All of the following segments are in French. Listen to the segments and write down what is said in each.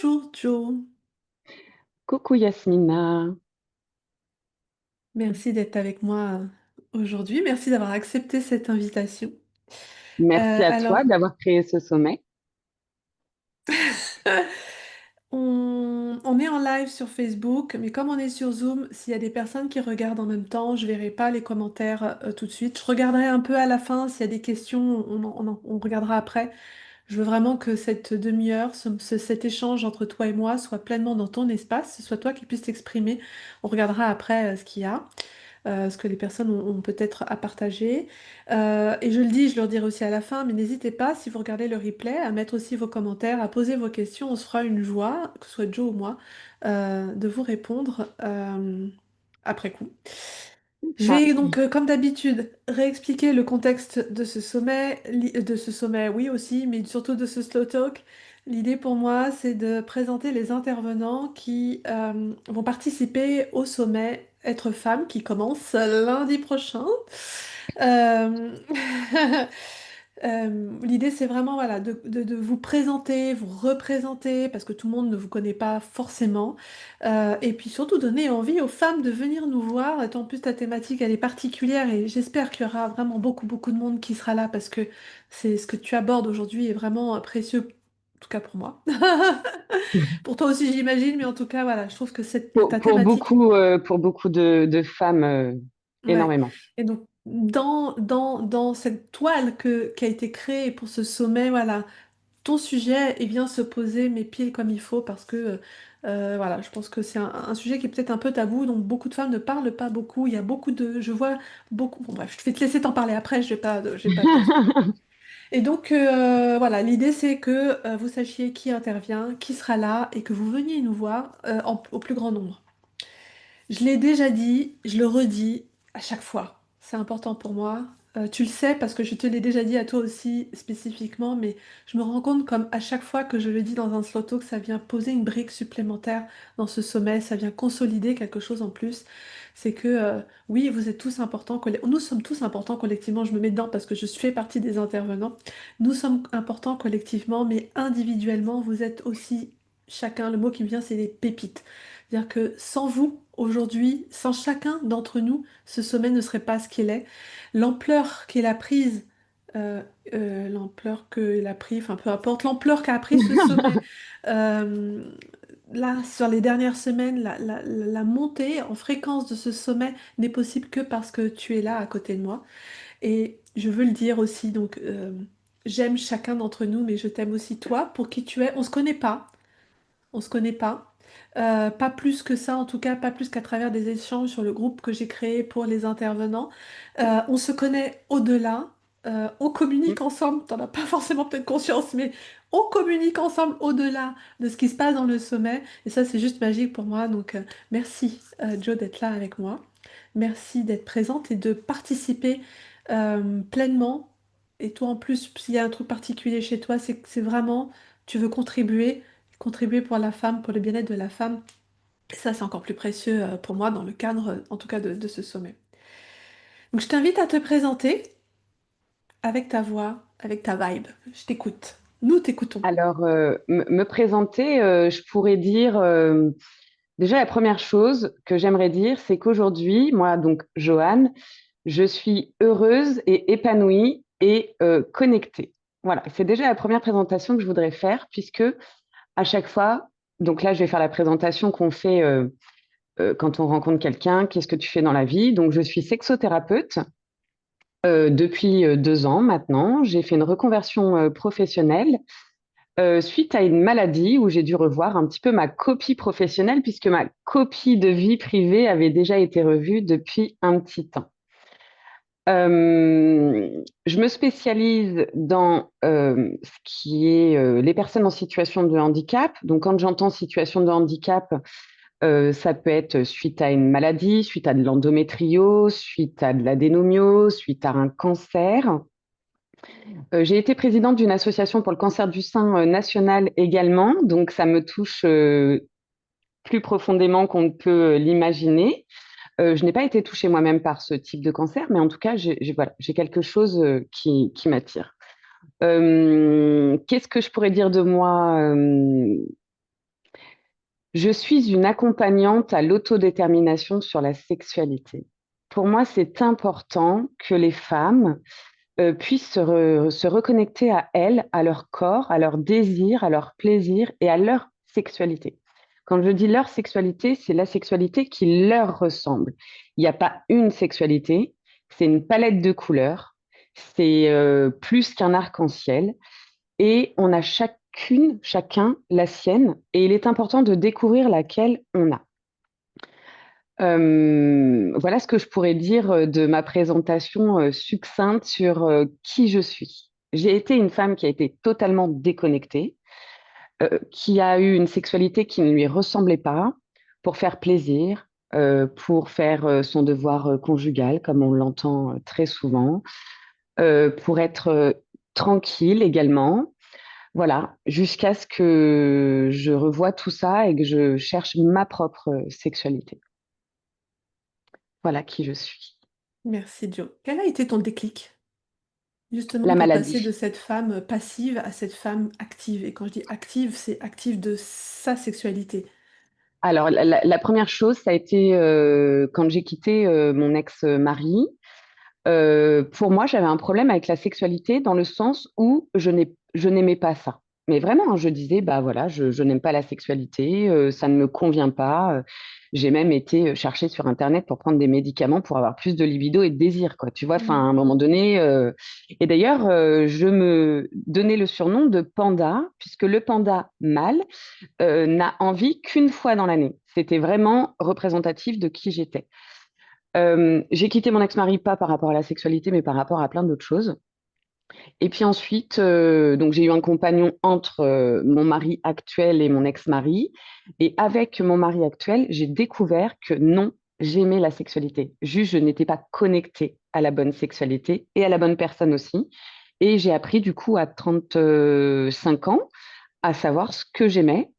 Bonjour Joe, Coucou Yasmina, merci d'être avec moi aujourd'hui. Merci d'avoir accepté cette invitation. merci à toi Alors, d'avoir créé ce sommet. on est en live sur Facebook, mais comme on est sur Zoom, s'il y a des personnes qui regardent en même temps, je verrai pas les commentaires tout de suite. Je regarderai un peu à la fin s'il y a des questions, on regardera après. Je veux vraiment que cette demi-heure, cet échange entre toi et moi soit pleinement dans ton espace, ce soit toi qui puisses t'exprimer. On regardera après ce qu'il y a. Ce que les personnes ont peut-être à partager. Et je le dis, je leur dirai aussi à la fin, mais n'hésitez pas, si vous regardez le replay, à mettre aussi vos commentaires, à poser vos questions. On se fera une joie, que ce soit Joe ou moi, de vous répondre après coup. Je Ça, vais donc, comme d'habitude, réexpliquer le contexte de ce sommet, de ce sommet, oui aussi, mais surtout de ce slow talk. L'idée pour moi, c'est de présenter les intervenants qui vont participer au sommet Être femme qui commence lundi prochain. Euh, l'idée, c'est vraiment voilà, de vous présenter, vous représenter, parce que tout le monde ne vous connaît pas forcément. Et puis surtout donner envie aux femmes de venir nous voir. En plus, ta thématique, elle est particulière et j'espère qu'il y aura vraiment beaucoup, beaucoup de monde qui sera là parce que c'est ce que tu abordes aujourd'hui est vraiment précieux, en tout cas pour moi. Pour toi aussi, j'imagine, mais en tout cas, voilà, je trouve que ta thématique. pour beaucoup de femmes, Ouais. énormément. Et donc, dans cette toile qui a été créée pour ce sommet, voilà, ton sujet est bien se poser mes pieds comme il faut parce que voilà, je pense que c'est un sujet qui est peut-être un peu tabou, donc beaucoup de femmes ne parlent pas beaucoup. Il y a beaucoup de, je vois beaucoup. Bon bref, je vais te laisser t'en parler après. Je vais pas te. Et donc voilà, l'idée c'est que vous sachiez qui intervient, qui sera là et que vous veniez nous voir au plus grand nombre. Je l'ai déjà dit, je le redis à chaque fois. C'est important pour moi. Tu le sais parce que je te l'ai déjà dit à toi aussi spécifiquement, mais je me rends compte comme à chaque fois que je le dis dans un slow talk, ça vient poser une brique supplémentaire dans ce sommet, ça vient consolider quelque chose en plus. C'est que oui, vous êtes tous importants, nous sommes tous importants collectivement, je me mets dedans parce que je fais partie des intervenants. Nous sommes importants collectivement, mais individuellement, vous êtes aussi chacun, le mot qui me vient, c'est des pépites. C'est-à-dire que sans vous, aujourd'hui, sans chacun d'entre nous, ce sommet ne serait pas ce qu'il est. L'ampleur qu'il a prise, euh, l'ampleur qu'il a pris, enfin peu importe, l'ampleur qu'a pris ce sommet, euh, là, sur les dernières semaines, la montée en fréquence de ce sommet n'est possible que parce que tu es là à côté de moi. Et je veux le dire aussi, donc j'aime chacun d'entre nous, mais je t'aime aussi toi, pour qui tu es. On se connaît pas. On se connaît pas. Pas plus que ça, en tout cas, pas plus qu'à travers des échanges sur le groupe que j'ai créé pour les intervenants. On se connaît au-delà. On communique ensemble. T'en as pas forcément peut-être conscience, mais on communique ensemble au-delà de ce qui se passe dans le sommet. Et ça, c'est juste magique pour moi. Donc, merci, Joe, d'être là avec moi. Merci d'être présente et de participer pleinement. Et toi, en plus, s'il y a un truc particulier chez toi, c'est que c'est vraiment, tu veux contribuer pour la femme, pour le bien-être de la femme. Et ça, c'est encore plus précieux pour moi dans le cadre, en tout cas, de ce sommet. Donc, je t'invite à te présenter avec ta voix, avec ta vibe. Je t'écoute. Nous t'écoutons. Alors, me présenter, je pourrais dire, déjà la première chose que j'aimerais dire, c'est qu'aujourd'hui, moi, donc Joanne, je suis heureuse et épanouie et connectée. Voilà, c'est déjà la première présentation que je voudrais faire, puisque à chaque fois, donc là, je vais faire la présentation qu'on fait quand on rencontre quelqu'un, qu'est-ce que tu fais dans la vie? Donc, je suis sexothérapeute depuis 2 ans maintenant. J'ai fait une reconversion professionnelle suite à une maladie où j'ai dû revoir un petit peu ma copie professionnelle, puisque ma copie de vie privée avait déjà été revue depuis un petit temps. Je me spécialise dans ce qui est les personnes en situation de handicap. Donc, quand j'entends situation de handicap, ça peut être suite à une maladie, suite à de l'endométriose, suite à de l'adénomiose, suite à un cancer. J'ai été présidente d'une association pour le cancer du sein national également, donc ça me touche plus profondément qu'on ne peut l'imaginer. Je n'ai pas été touchée moi-même par ce type de cancer, mais en tout cas, voilà, j'ai quelque chose qui m'attire. Qu'est-ce que je pourrais dire de moi? Je suis une accompagnante à l'autodétermination sur la sexualité. Pour moi, c'est important que les femmes puissent se reconnecter à elles, à leur corps, à leur désir, à leur plaisir et à leur sexualité. Quand je dis leur sexualité, c'est la sexualité qui leur ressemble. Il n'y a pas une sexualité, c'est une palette de couleurs, c'est plus qu'un arc-en-ciel et on a chacune, chacun la sienne et il est important de découvrir laquelle on a. Voilà ce que je pourrais dire de ma présentation succincte sur qui je suis. J'ai été une femme qui a été totalement déconnectée, qui a eu une sexualité qui ne lui ressemblait pas, pour faire plaisir, pour faire son devoir conjugal, comme on l'entend très souvent, pour être tranquille également. Voilà, jusqu'à ce que je revoie tout ça et que je cherche ma propre sexualité. Voilà qui je suis. Merci Joe. Quel a été ton déclic, justement, La pour passer de maladie. cette femme passive à cette femme active? Et quand je dis active, c'est active de sa sexualité. Alors, la première chose, ça a été quand j'ai quitté mon ex-mari. Pour moi, j'avais un problème avec la sexualité dans le sens où je n'aimais pas ça. Mais vraiment, hein, je disais, bah voilà, je n'aime pas la sexualité, ça ne me convient pas. J'ai même été chercher sur Internet pour prendre des médicaments pour avoir plus de libido et de désir, quoi. Tu vois, enfin, à Mhm. un moment donné. Et d'ailleurs, je me donnais le surnom de panda, puisque le panda mâle n'a envie qu'une fois dans l'année. C'était vraiment représentatif de qui j'étais. J'ai quitté mon ex-mari pas par rapport à la sexualité, mais par rapport à plein d'autres choses. Et puis ensuite, donc j'ai eu un compagnon entre mon mari actuel et mon ex-mari. Et avec mon mari actuel, j'ai découvert que non, j'aimais la sexualité. Juste, je n'étais pas connectée à la bonne sexualité et à la bonne personne aussi. Et j'ai appris du coup à 35 ans à savoir ce que j'aimais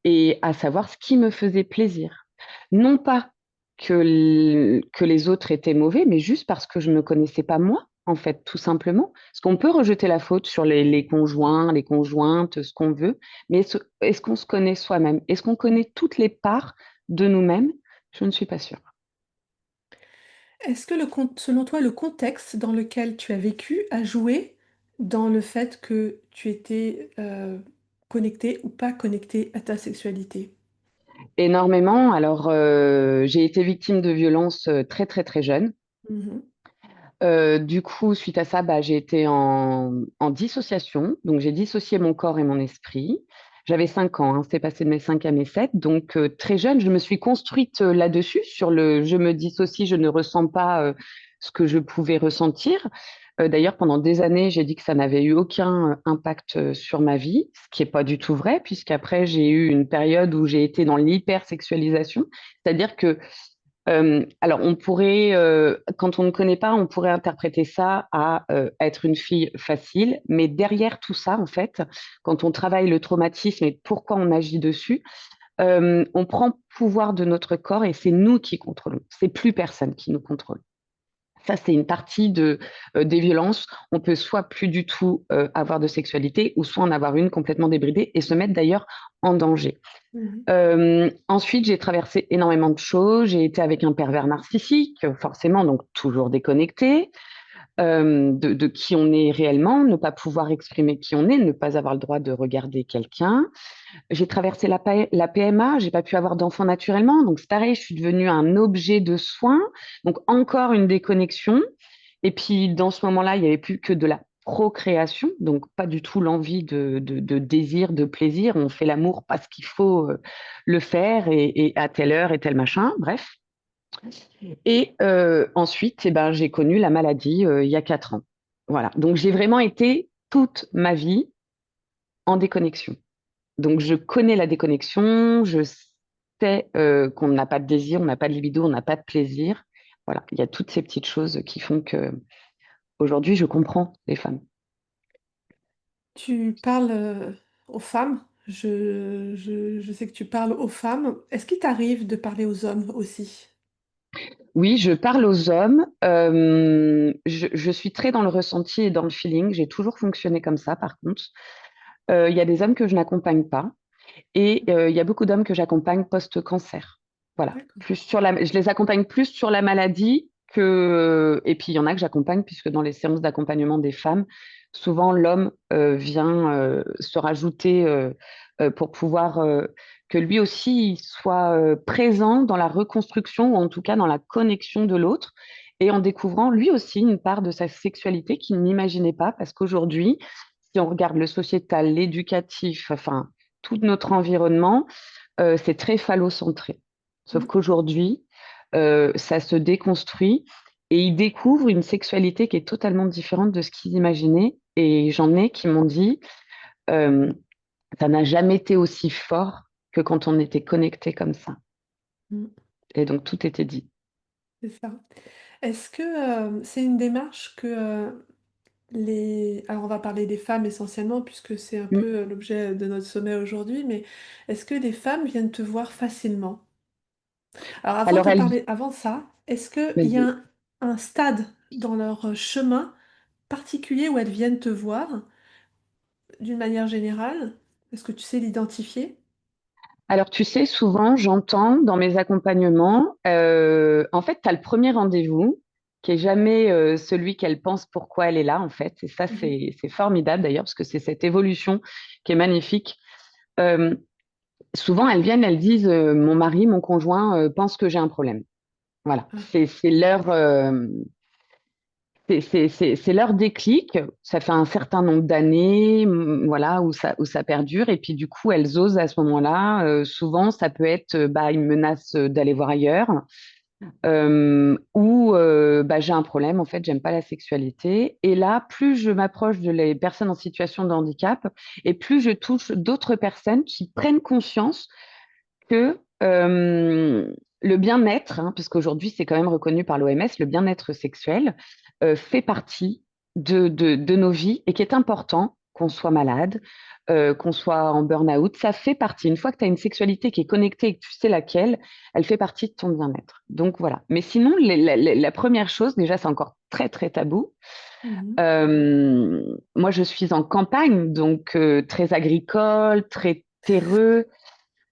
et à savoir ce qui me faisait plaisir. Non pas que les autres étaient mauvais, mais juste parce que je ne me connaissais pas moi, en fait, tout simplement. Parce qu'on peut rejeter la faute sur les conjoints, les conjointes, ce qu'on veut, mais est-ce qu'on se connaît soi-même? Est-ce qu'on connaît toutes les parts de nous-mêmes? Je ne suis pas sûre. Est-ce que selon toi, le contexte dans lequel tu as vécu a joué dans le fait que tu étais connecté ou pas connecté à ta sexualité? Énormément. Alors, j'ai été victime de violences très, très, très jeune. Mhm. Du coup, suite à ça, bah, j'ai été en dissociation. Donc, j'ai dissocié mon corps et mon esprit. J'avais 5 ans, hein, c'était passé de mes 5 à mes 7. Donc, très jeune, je me suis construite là-dessus, sur le je me dissocie, je ne ressens pas ce que je pouvais ressentir. D'ailleurs, pendant des années, j'ai dit que ça n'avait eu aucun impact sur ma vie, ce qui n'est pas du tout vrai, puisqu'après, j'ai eu une période où j'ai été dans l'hypersexualisation. C'est-à-dire que alors, on pourrait, quand on ne connaît pas, on pourrait interpréter ça à être une fille facile, mais derrière tout ça, en fait, quand on travaille le traumatisme et pourquoi on agit dessus, on prend pouvoir de notre corps et c'est nous qui contrôlons. C'est plus personne qui nous contrôle. Ça, c'est une partie des violences. On peut soit plus du tout avoir de sexualité ou soit en avoir une complètement débridée et se mettre d'ailleurs en danger. Mhm. Ensuite, j'ai traversé énormément de choses. J'ai été avec un pervers narcissique, forcément, donc toujours déconnecté de qui on est réellement, ne pas pouvoir exprimer qui on est, ne pas avoir le droit de regarder quelqu'un. J'ai traversé la PMA, j'ai pas pu avoir d'enfant naturellement, donc c'est pareil, je suis devenue un objet de soin, donc encore une déconnexion. Et puis dans ce moment-là, il n'y avait plus que de la procréation, donc pas du tout l'envie de désir, de plaisir. On fait l'amour parce qu'il faut le faire et à telle heure et tel machin, bref. Et ensuite, eh ben, j'ai connu la maladie il y a 4 ans. Voilà, donc j'ai vraiment été toute ma vie en déconnexion. Donc, je connais la déconnexion, je sais qu'on n'a pas de désir, on n'a pas de libido, on n'a pas de plaisir. Voilà, il y a toutes ces petites choses qui font que aujourd'hui, je comprends les femmes. Tu parles aux femmes. Je sais que tu parles aux femmes. Est-ce qu'il t'arrive de parler aux hommes aussi? Oui, je parle aux hommes. Je suis très dans le ressenti et dans le feeling. J'ai toujours fonctionné comme ça, par contre. Il y a des hommes que je n'accompagne pas. Et il y a beaucoup d'hommes que j'accompagne post-cancer. Voilà. D'accord. Je les accompagne plus sur la maladie que. Et puis il y en a que j'accompagne, puisque dans les séances d'accompagnement des femmes, souvent l'homme vient se rajouter pour pouvoir que lui aussi il soit présent dans la reconstruction, ou en tout cas dans la connexion de l'autre, et en découvrant lui aussi une part de sa sexualité qu'il n'imaginait pas, parce qu'aujourd'hui, si on regarde le sociétal, l'éducatif, enfin tout notre environnement, c'est très phallocentré. Sauf Mm. qu'aujourd'hui, ça se déconstruit et ils découvrent une sexualité qui est totalement différente de ce qu'ils imaginaient. Et j'en ai qui m'ont dit, euh, ça n'a jamais été aussi fort que quand on était connecté comme ça. Mm. Et donc tout était dit. C'est ça. Est-ce que c'est une démarche que Alors on va parler des femmes essentiellement puisque c'est un Mm. peu l'objet de notre sommet aujourd'hui, mais est-ce que les femmes viennent te voir facilement? Alors Alors elle, avant ça, est-ce qu'il y a vas-y. un stade dans leur chemin particulier où elles viennent te voir d'une manière générale? Est-ce que tu sais l'identifier? Alors, tu sais, souvent, j'entends dans mes accompagnements, en fait, tu as le premier rendez-vous qui est jamais celui qu'elle pense pourquoi elle est là, en fait. Et ça, Mhm. c'est formidable d'ailleurs, parce que c'est cette évolution qui est magnifique. Euh, Souvent, elles viennent, elles disent, mon mari, mon conjoint pense que j'ai un problème. Voilà, Ah, c'est leur, c'est leur déclic. Ça fait un certain nombre d'années, voilà, où ça perdure. Et puis, du coup, elles osent à ce moment-là. Souvent, ça peut être bah, une menace d'aller voir ailleurs, ou bah, j'ai un problème, en fait, j'aime pas la sexualité. Et là, plus je m'approche de les personnes en situation de handicap, et plus je touche d'autres personnes qui prennent conscience que le bien-être, hein, puisqu'aujourd'hui c'est quand même reconnu par l'OMS, le bien-être sexuel fait partie de nos vies et qui est important qu'on soit malade, qu'on soit en burn-out, ça fait partie. Une fois que tu as une sexualité qui est connectée et que tu sais laquelle, elle fait partie de ton bien-être. Donc voilà. Mais sinon, la première chose, déjà, c'est encore très, très tabou. mhm. Moi, je suis en campagne, donc très agricole, très terreux.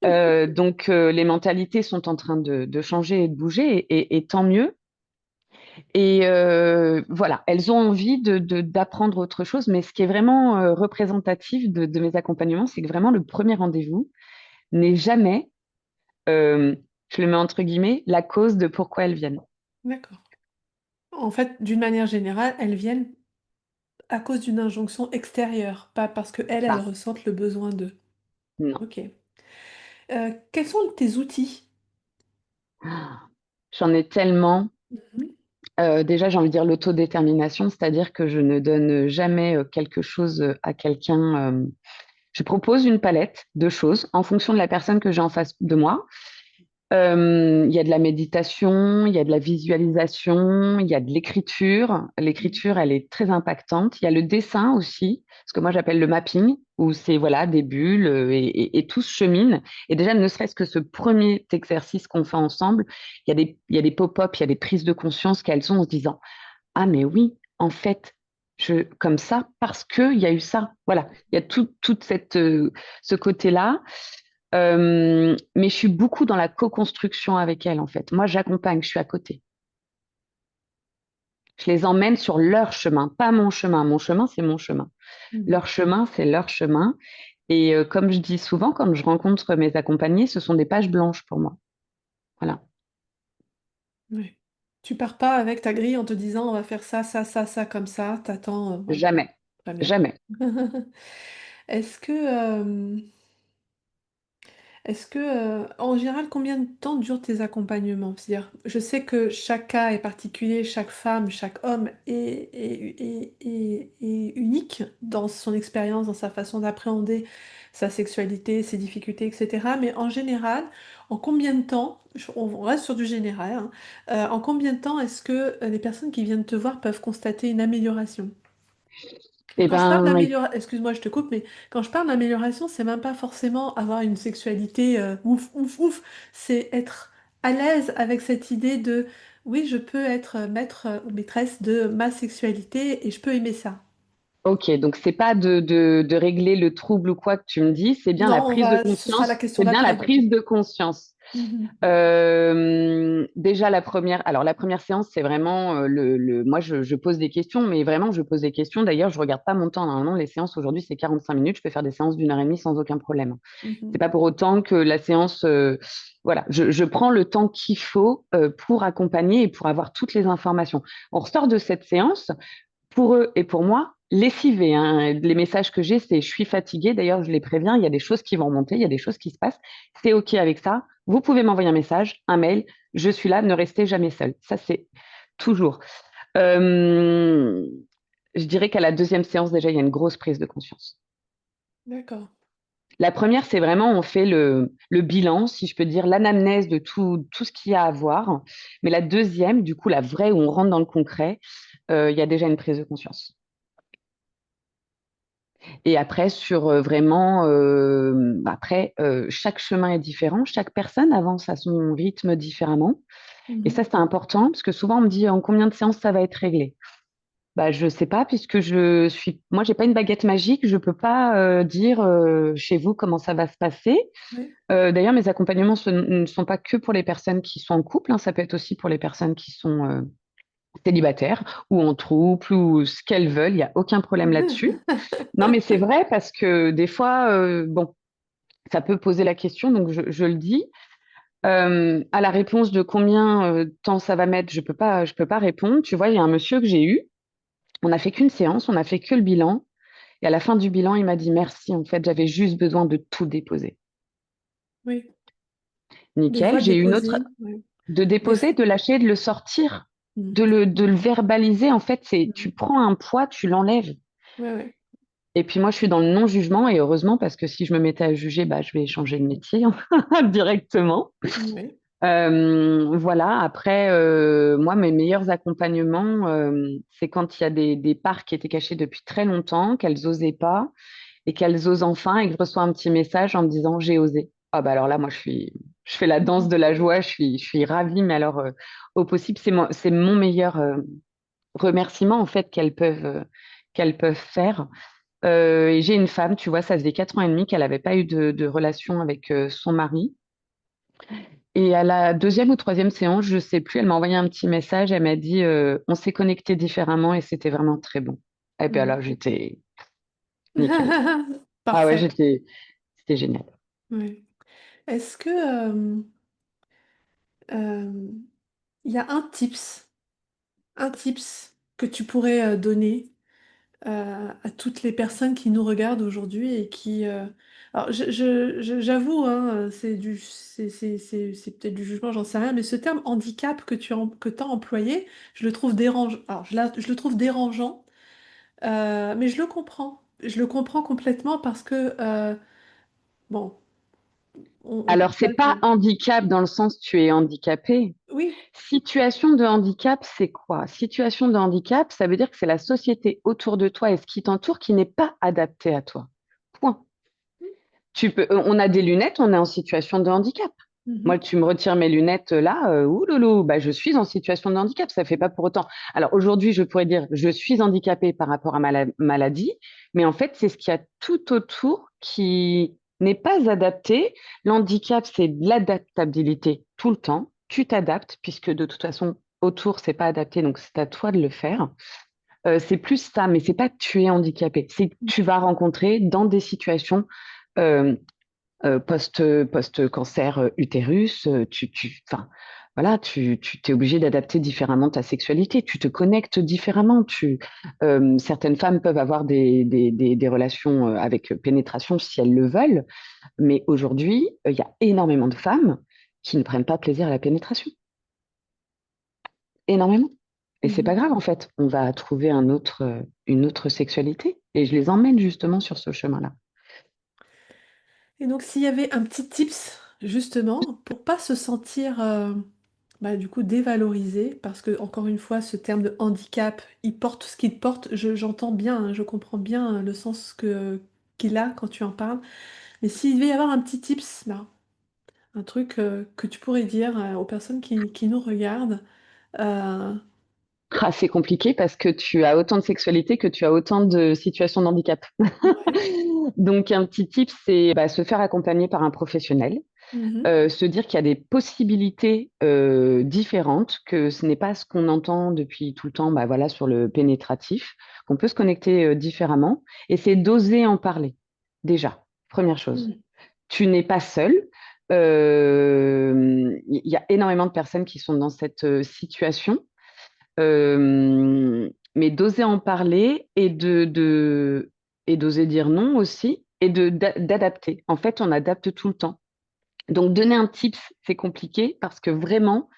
Donc, les mentalités sont en train de changer et de bouger, et tant mieux. Et voilà, elles ont envie d'apprendre autre chose, mais ce qui est vraiment représentatif de mes accompagnements, c'est que vraiment le premier rendez-vous n'est jamais, euh, je le mets entre guillemets, la cause de pourquoi elles viennent. D'accord. En fait, d'une manière générale, elles viennent à cause d'une injonction extérieure, pas parce que elles Ça, ressentent le besoin d'eux. non. Ok. Quels sont tes outils? J'en ai tellement. Mhm. Déjà, j'ai envie de dire l'autodétermination, c'est-à-dire que je ne donne jamais quelque chose à quelqu'un. Je propose une palette de choses en fonction de la personne que j'ai en face de moi. Il y a de la méditation, il y a de la visualisation, il y a de l'écriture. L'écriture, elle est très impactante. Il y a le dessin aussi, ce que moi j'appelle le mapping, où c'est voilà des bulles et tout se chemine. Et déjà, ne serait-ce que ce premier exercice qu'on fait ensemble, il y a des pop-up, il y a des prises de conscience qu'elles ont en se disant, ah mais oui, en fait, comme ça, parce qu'il y a eu ça. Voilà, il y a toute ce côté-là. Mais je suis beaucoup dans la co-construction avec elles, en fait. Moi, j'accompagne, je suis à côté. Je les emmène sur leur chemin, pas mon chemin. Mon chemin, c'est mon chemin. Mhm. Leur chemin, c'est leur chemin. Et comme je dis souvent, quand je rencontre mes accompagnés, ce sont des pages blanches pour moi. Voilà. Ouais. Tu pars pas avec ta grille en te disant on va faire ça, ça, ça, ça, comme ça, t'attends. Ouais, Jamais. très bien. Jamais. Est-ce que, en général, combien de temps durent tes accompagnements? C'est-à-dire, je sais que chaque cas est particulier, chaque femme, chaque homme est unique dans son expérience, dans sa façon d'appréhender sa sexualité, ses difficultés, etc. Mais en général, en combien de temps, on reste sur du général, hein, en combien de temps est-ce que les personnes qui viennent te voir peuvent constater une amélioration? Eh Quand je parle ben, d'amélioration, excuse-moi, je te coupe, mais quand je parle d'amélioration, c'est même pas forcément avoir une sexualité ouf, ouf, ouf. C'est être à l'aise avec cette idée de oui, je peux être maître ou maîtresse de ma sexualité et je peux aimer ça. Ok, donc c'est pas de régler le trouble ou quoi que tu me dis, c'est bien la Non, prise de ce sera la conscience. question C'est bien la d'après, du coup. prise de conscience. Mhm. Déjà la première séance, c'est vraiment moi je pose des questions, mais vraiment je pose des questions. D'ailleurs, je regarde pas mon temps. Normalement, les séances aujourd'hui c'est 45 minutes. Je peux faire des séances d'une heure et demie sans aucun problème. C'est Mhm. pas pour autant que la séance, voilà, je prends le temps qu'il faut pour accompagner et pour avoir toutes les informations. On ressort de cette séance pour eux et pour moi, lessivés, hein. Les messages que j'ai, c'est je suis fatiguée. D'ailleurs, je les préviens, il y a des choses qui vont monter, il y a des choses qui se passent. C'est OK avec ça. Vous pouvez m'envoyer un message, un mail. Je suis là, ne restez jamais seul. Ça, c'est toujours. Euh, je dirais qu'à la deuxième séance, déjà, il y a une grosse prise de conscience. D'accord. La première, c'est vraiment, on fait le bilan, si je peux dire, l'anamnèse de tout ce qu'il y a à voir. Mais la deuxième, du coup, la vraie, où on rentre dans le concret, il y a déjà une prise de conscience. Et après, sur vraiment, après, chaque chemin est différent, chaque personne avance à son rythme différemment. Et ça, Mhm. c'est important parce que souvent, on me dit en combien de séances ça va être réglé. Bah, je sais pas, puisque moi, j'ai pas une baguette magique, je peux pas dire chez vous comment ça va se passer. Oui. D'ailleurs, mes accompagnements ne sont pas que pour les personnes qui sont en couple, hein, ça peut être aussi pour les personnes qui sont célibataires ou en couple ou ce qu'elles veulent, il n'y a aucun problème là-dessus. Non, mais c'est vrai parce que des fois, bon, ça peut poser la question, donc je le dis. À la réponse de combien de temps ça va mettre, je peux pas répondre. Tu vois, il y a un monsieur que j'ai eu, on n'a fait qu'une séance, on n'a fait que le bilan, et à la fin du bilan, il m'a dit merci. En fait, j'avais juste besoin de tout déposer. Oui. Des Nickel. fois, J'ai eu une autre déposer. Oui. de Des déposer, fois. de lâcher, de le sortir, Mhm. de le verbaliser. En fait, c'est tu Mhm. prends un poids, tu l'enlèves. Ouais, ouais. Et puis moi, je suis dans le non-jugement et heureusement parce que si je me mettais à juger, bah, je vais changer de métier directement. Oui. Voilà. Après, moi, mes meilleurs accompagnements, c'est quand il y a des parts qui étaient cachées depuis très longtemps, qu'elles osaient pas et qu'elles osent enfin et que je reçois un petit message en me disant j'ai osé. Ah bah alors là, moi, je fais la danse Mhm. de la joie, je suis ravie, mais alors au possible, c'est mon meilleur remerciement en fait qu'elles peuvent faire. Et j'ai une femme, tu vois, ça faisait 4 ans et demi qu'elle n'avait pas eu de relation avec son mari. Et à la deuxième ou troisième séance, je sais plus, elle m'a envoyé un petit message, elle m'a dit on s'est connecté différemment et c'était vraiment très bon. Et bien là, Mhm. j'étais nickel. Ah ouais, Parfait. c'était génial. Oui. Est-ce que euh, il y a un tips que tu pourrais donner à toutes les personnes qui nous regardent aujourd'hui et qui... Alors, j'avoue, hein, c'est peut-être du jugement, j'en sais rien, mais ce terme handicap que tu as employé, je le trouve dérangeant. Alors, je le trouve dérangeant, mais je le comprends. Je le comprends complètement parce que, bon, on Alors, c'est partage... pas handicap dans le sens tu es handicapé. Oui. Situation de handicap, c'est quoi? Situation de handicap, ça veut dire que c'est la société autour de toi et ce qui t'entoure qui n'est pas adapté à toi. Point. On a des lunettes, on est en situation de handicap. Moi, Mhm. tu me retires mes lunettes là, ouloulou, bah, je suis en situation de handicap, ça fait pas pour autant. Alors aujourd'hui, je pourrais dire je suis handicapée par rapport à ma maladie, mais en fait, c'est ce qu'il y a tout autour qui n'est pas adapté. L'handicap, c'est de l'adaptabilité tout le temps. Tu t'adaptes puisque de toute façon, autour, c'est pas adapté, donc c'est à toi de le faire. C'est plus ça, mais c'est pas que tu es handicapé, c'est que tu vas rencontrer dans des situations euh, post-cancer utérus, enfin, voilà, tu t'es obligé d'adapter différemment ta sexualité, tu te connectes différemment. Certaines femmes peuvent avoir des relations avec pénétration si elles le veulent, mais aujourd'hui, il y a énormément de femmes qui ne prennent pas plaisir à la pénétration. Énormément. Et c'est pas Mhm. grave, en fait. On va trouver une autre sexualité. Et je les emmène justement sur ce chemin-là. Et donc, s'il y avait un petit tips, justement, pour pas se sentir bah, du coup dévalorisé, parce que, encore une fois, ce terme de handicap, il porte ce qu'il porte, j'entends bien, hein, je comprends bien le sens qu'il a quand tu en parles. Mais s'il devait y avoir un petit tips, là, un truc que tu pourrais dire aux personnes qui nous regardent, euh, Ah, c'est compliqué parce que tu as autant de sexualité que tu as autant de situations de handicap. Ouais. Donc, un petit tip, c'est se faire accompagner par un professionnel, Mhm. se dire qu'il y a des possibilités différentes, que ce n'est pas ce qu'on entend depuis tout le temps, voilà, sur le pénétratif, qu'on peut se connecter différemment, et c'est d'oser en parler, déjà, première chose. Mhm. Tu n'es pas seul. Il y a énormément de personnes qui sont dans cette situation. Mais d'oser en parler et et d'oser dire non aussi et d'adapter. En fait, on adapte tout le temps. Donc, donner un tips, c'est compliqué parce que vraiment,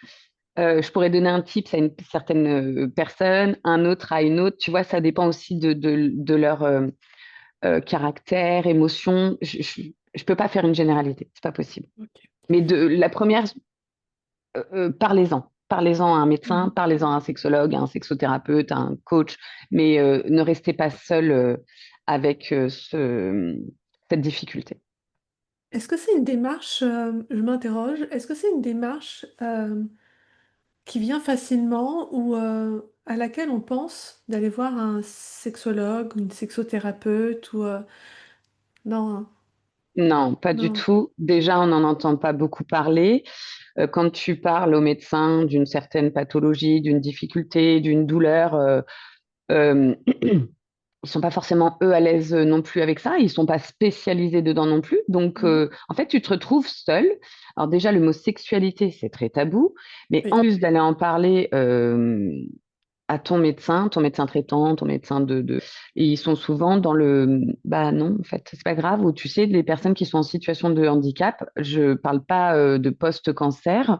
je pourrais donner un tips à une certaine personne, un autre à une autre. Tu vois, ça dépend aussi de leur caractère, émotion. Je peux pas faire une généralité, c'est pas possible. Ok. Mais la première, parlez-en. Parlez-en à un médecin, Mhm. parlez-en à un sexologue, à un sexothérapeute, à un coach, mais ne restez pas seul avec cette difficulté. Est-ce que c'est une démarche, je m'interroge, est-ce que c'est une démarche qui vient facilement ou à laquelle on pense d'aller voir un sexologue ou une sexothérapeute ou non, hein, Non, pas du non. tout. Déjà, on n'en entend pas beaucoup parler. Quand tu parles au médecin d'une certaine pathologie, d'une difficulté, d'une douleur, euh, ils sont pas forcément eux à l'aise non plus avec ça, ils sont pas spécialisés dedans non plus. Donc Mhm. en fait, tu te retrouves seul. Alors déjà le mot sexualité, c'est très tabou, mais en Oui. plus d'aller en parler à ton médecin traitant, ton médecin et ils sont souvent dans le bah non, en fait, c'est pas grave, ou tu sais les personnes qui sont en situation de handicap, je parle pas de post-cancer.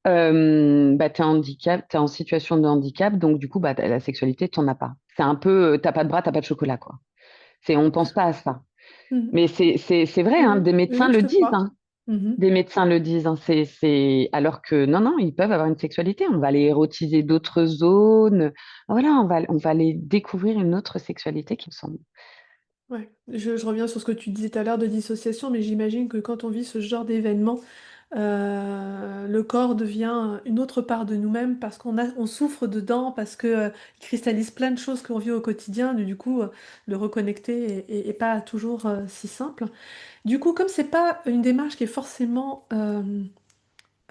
T'es en situation de handicap, donc du coup, la sexualité, t'en as pas. C'est un peu, t'as pas de bras, t'as pas de chocolat, quoi. On pense pas à ça. Mhm. Mais c'est vrai, Oui, hein, oui, des oui, oui, médecins je le te disent, crois. hein. Mhm. Des médecins le disent, hein. Alors que non, non, ils peuvent avoir une sexualité. On va aller érotiser d'autres zones. Voilà, on va aller découvrir une autre sexualité qui me semble. Ouais. Je reviens sur ce que tu disais tout à l'heure de dissociation, mais j'imagine que quand on vit ce genre d'événement, le corps devient une autre part de nous-mêmes parce on souffre dedans, parce que il cristallise plein de choses qu'on vit au quotidien. Du coup, le reconnecter est pas toujours si simple. Du coup, comme c'est pas une démarche qui est forcément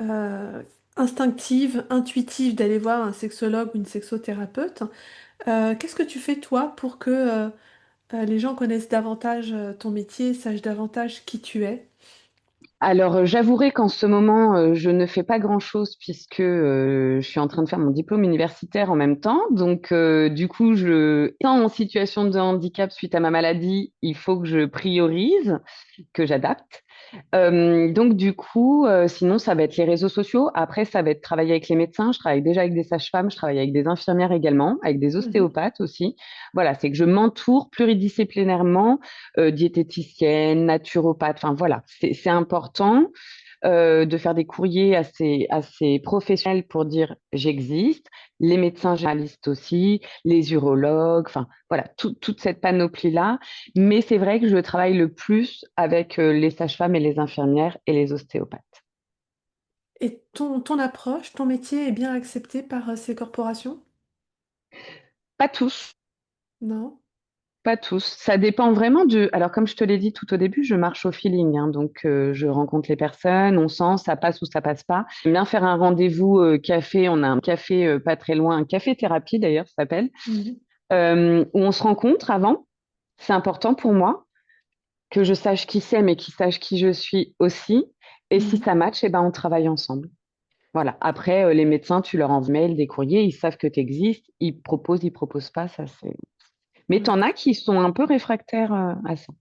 euh, instinctive, intuitive d'aller voir un sexologue ou une sexothérapeute, qu'est-ce que tu fais toi pour que les gens connaissent davantage ton métier, sachent davantage qui tu es? Alors, j'avouerai qu'en ce moment, je ne fais pas grand-chose puisque je suis en train de faire mon diplôme universitaire en même temps. Donc, du coup, étant en situation de handicap suite à ma maladie, il faut que je priorise, que j'adapte. Donc, du coup, sinon, ça va être les réseaux sociaux. Après, ça va être travailler avec les médecins. Je travaille déjà avec des sages-femmes, je travaille avec des infirmières également, avec des Mhm. ostéopathes aussi. Voilà, c'est que je m'entoure pluridisciplinairement, diététicienne, naturopathe. Enfin, voilà, c'est important de faire des courriers à ces professionnels pour dire j'existe, les médecins généralistes aussi, les urologues, enfin voilà, toute cette panoplie-là. Mais c'est vrai que je travaille le plus avec les sages-femmes et les infirmières et les ostéopathes. Et ton approche, ton métier est bien accepté par ces corporations? Pas tous. Non? Pas tous. Ça dépend vraiment de. Alors, comme je te l'ai dit tout au début, je marche au feeling, hein. Donc, je rencontre les personnes, on sent, ça passe ou ça passe pas. J'aime bien faire un rendez-vous café. On a un café pas très loin, un café thérapie d'ailleurs, ça s'appelle, Mhm. où on se rencontre avant. C'est important pour moi que je sache qui c'est, mais qu'il sache qui je suis aussi. Et si Mhm. ça match, eh ben, on travaille ensemble. Voilà. Après, les médecins, tu leur envoies mail, des courriers, ils savent que tu existes, ils proposent pas, ça c'est. Mais t'en as D'accord. qui sont un peu réfractaires à ça.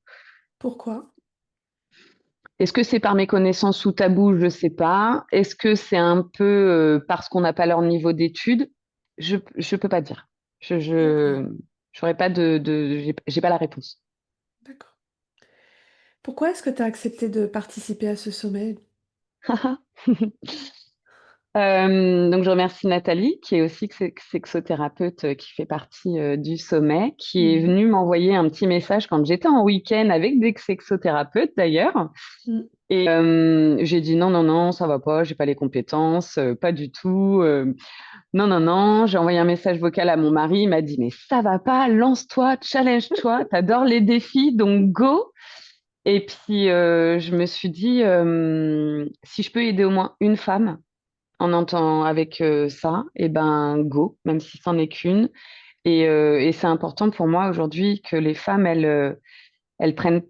Pourquoi? Est-ce que c'est par méconnaissance ou tabou? Je sais pas. Est-ce que c'est un peu parce qu'on n'a pas leur niveau d'études? Je peux pas dire. D'accord. J'aurais pas j'ai pas la réponse. D'accord. Pourquoi est-ce que tu as accepté de participer à ce sommet? Donc je remercie Nathalie, qui est aussi sexothérapeute, qui fait partie du sommet, qui est Mhm. venue m'envoyer un petit message quand j'étais en week-end avec des sexothérapeutes d'ailleurs. Mhm. Et j'ai dit non, non, non, ça va pas, j'ai pas les compétences, pas du tout. Non, non, non, j'ai envoyé un message vocal à mon mari, il m'a dit, mais ça va pas, lance-toi, challenge-toi, t'adores les défis, donc go. Et puis, je me suis dit, si je peux aider au moins une femme en entend avec ça, et ben go, même si c'en est qu'une. Et c'est important pour moi aujourd'hui que les femmes, elles prennent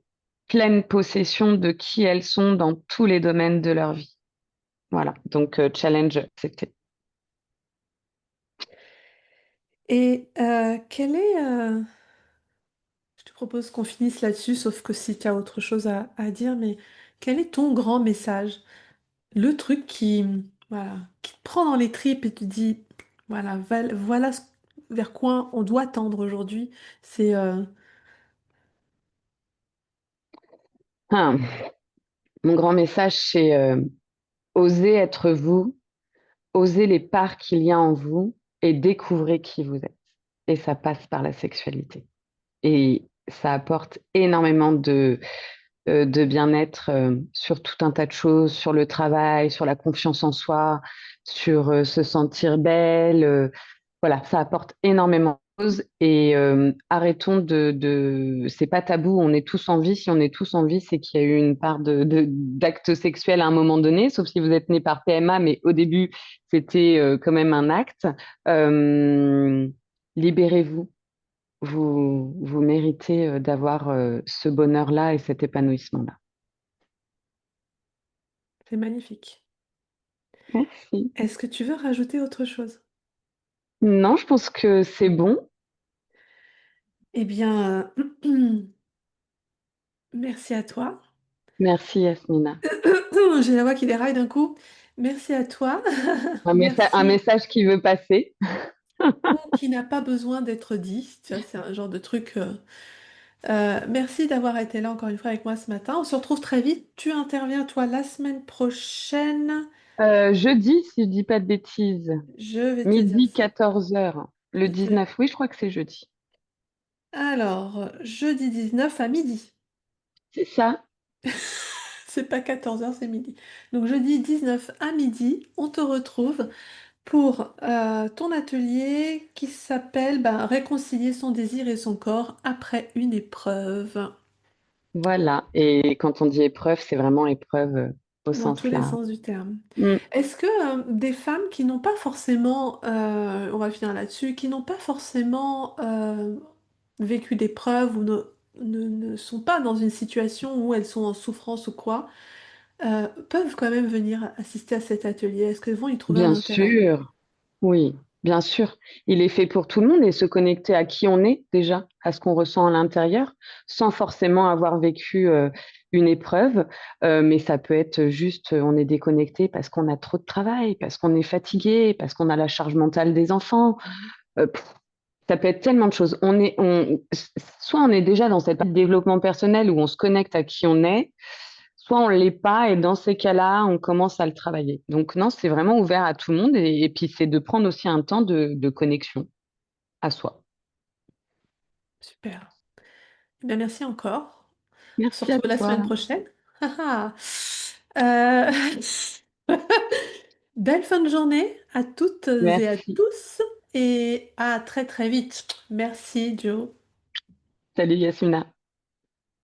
pleine possession de qui elles sont dans tous les domaines de leur vie. Voilà, donc challenge accepté. Et je te propose qu'on finisse là-dessus, sauf que si tu as autre chose à dire, mais quel est ton grand message? Le truc voilà, qui te prend dans les tripes et te dit, voilà, voilà vers quoi on doit tendre aujourd'hui. C'est Ah, mon grand message, c'est osez être vous, osez les parts qu'il y a en vous et découvrez qui vous êtes. Et ça passe par la sexualité. Et ça apporte énormément de bien-être sur tout un tas de choses, sur le travail, sur la confiance en soi, sur se sentir belle. Voilà, ça apporte énormément de choses. Et arrêtons c'est pas tabou, on est tous en vie. Si on est tous en vie, c'est qu'il y a eu une part d'acte sexuel à un moment donné, sauf si vous êtes né par PMA, mais au début, c'était quand même un acte. Euh, libérez-vous, vous méritez d'avoir ce bonheur-là et cet épanouissement-là. c'est magnifique. Merci. Est-ce que tu veux rajouter autre chose? Non, je pense que c'est bon. Eh bien, merci à toi. Merci, Yasmina. J'ai la voix qui déraille d'un coup. Merci à toi. Un Merci. message qui veut passer. Ou qui n'a pas besoin d'être dit. Tu vois, c'est un genre de truc. Merci d'avoir été là encore une fois avec moi ce matin. On se retrouve très vite. Tu interviens, toi, la semaine prochaine. Jeudi, si je dis pas de bêtises, Je vais te dire midi ça. 14 heures. Je Le vais te- 19, oui, je crois que c'est jeudi. Alors, jeudi 19 à midi. C'est ça. C'est pas 14h, c'est midi. Donc, jeudi 19 à midi, on te retrouve pour ton atelier qui s'appelle Réconcilier son désir et son corps après une épreuve. Voilà. Et quand on dit épreuve, c'est vraiment épreuve au Dans sens tous les large. sens du terme. Mm. Est-ce que des femmes qui n'ont pas forcément, on va finir là-dessus, qui n'ont pas forcément vécu d'épreuves ou ne sont pas dans une situation où elles sont en souffrance ou quoi, peuvent quand même venir assister à cet atelier? Est-ce qu'elles vont y trouver un Bien intérêt? sûr. Oui, bien sûr. Il est fait pour tout le monde et se connecter à qui on est déjà, à ce qu'on ressent à l'intérieur, sans forcément avoir vécu une épreuve. Mais ça peut être juste, on est déconnecté parce qu'on a trop de travail, parce qu'on est fatigué, parce qu'on a la charge mentale des enfants. Pff, ça peut être tellement de choses. Soit on est déjà dans cette partie de développement personnel où on se connecte à qui on est, soit on l'est pas, et dans ces cas-là, on commence à le travailler. Donc non, c'est vraiment ouvert à tout le monde, et puis c'est de prendre aussi un temps de connexion à soi. Super. Eh bien, merci encore. On se Merci à retrouve la semaine toi. prochaine. Haha. Euh, Belle fin de journée à toutes et à Merci. tous et à très très vite. Merci Joe. Salut Yasmina.